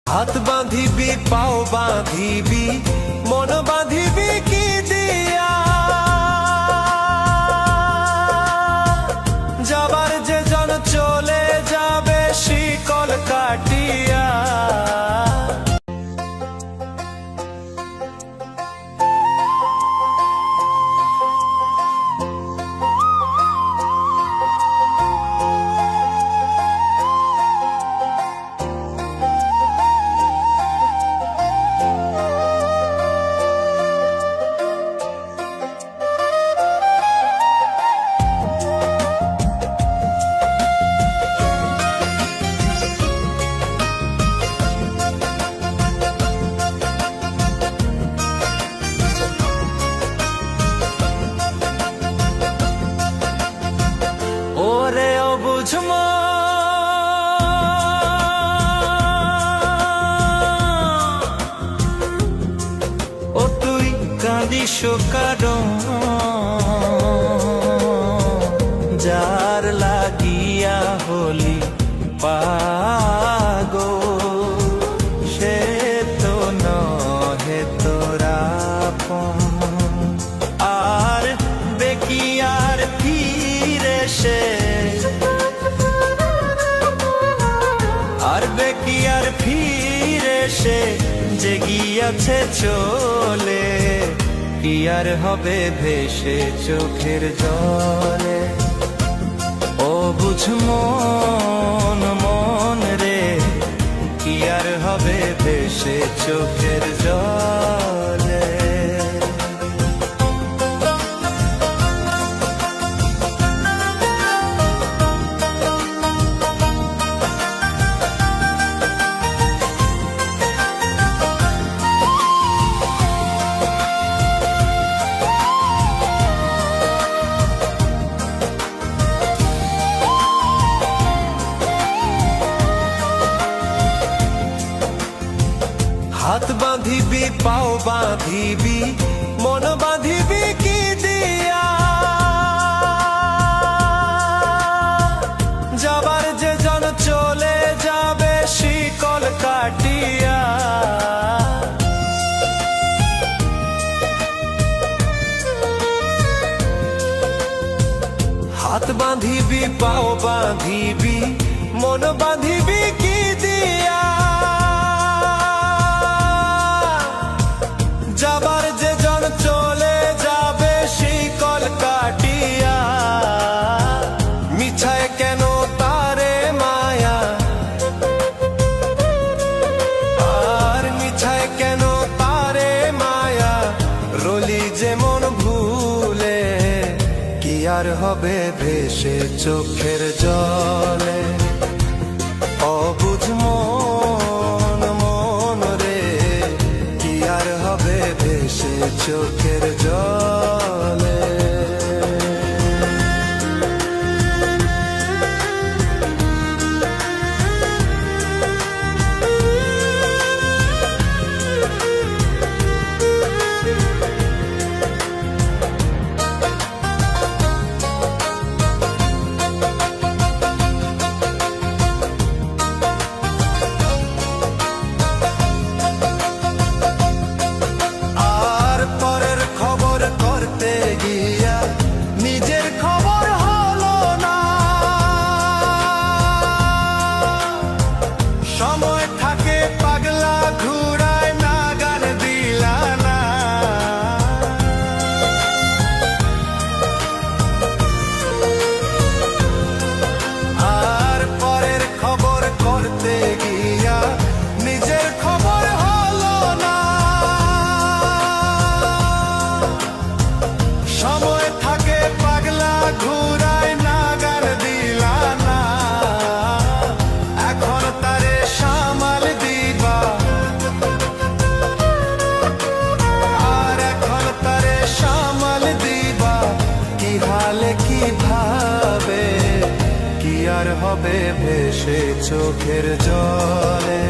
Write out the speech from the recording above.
হাত বাঁধিবি পাও বাঁধিবি মন বাঁধিবি কি দিয়া, যাবার যে জন চলে যাবে শিকল কাটিয়া। ওরে অবুঝ ও তুই কাঁদিস কারণ যার লাগিয়া হলি পাগল, সে তো নহে তোরা আর বেকিয়ার ফিরে সে, আর বেকিয়ার ফিরে সে যে গিয়াছে চলে, কি আর হবে ভেসে চোখের জলে। ও বুঝ মন মন রে, কি আর হবে ভেসে চোখের জলে। হাত বাঁধিবি পাও বাঁধিবি মন বাঁধিবি কি দিয়া, যাবার যে জন চলে যাবে শিকল কাটিয়া। হাত বাঁধিবি পাও বাঁধিবি মন বাঁধিবি কি দিয়া, যাবার যে জন চলে যাবে শিকল কাটিয়া। মিছায় কেন তারে মায়া, আর মিছায় কেন তারে মায়া, রলি যেমন ভুলে, কি আর হবে ভেসে চোখের জলে। অবুঝ মন মন রে, কি আর হবে ভেসে চোখের জলে। কিভাবে কি আর হবে ভেসে চোখের জলে।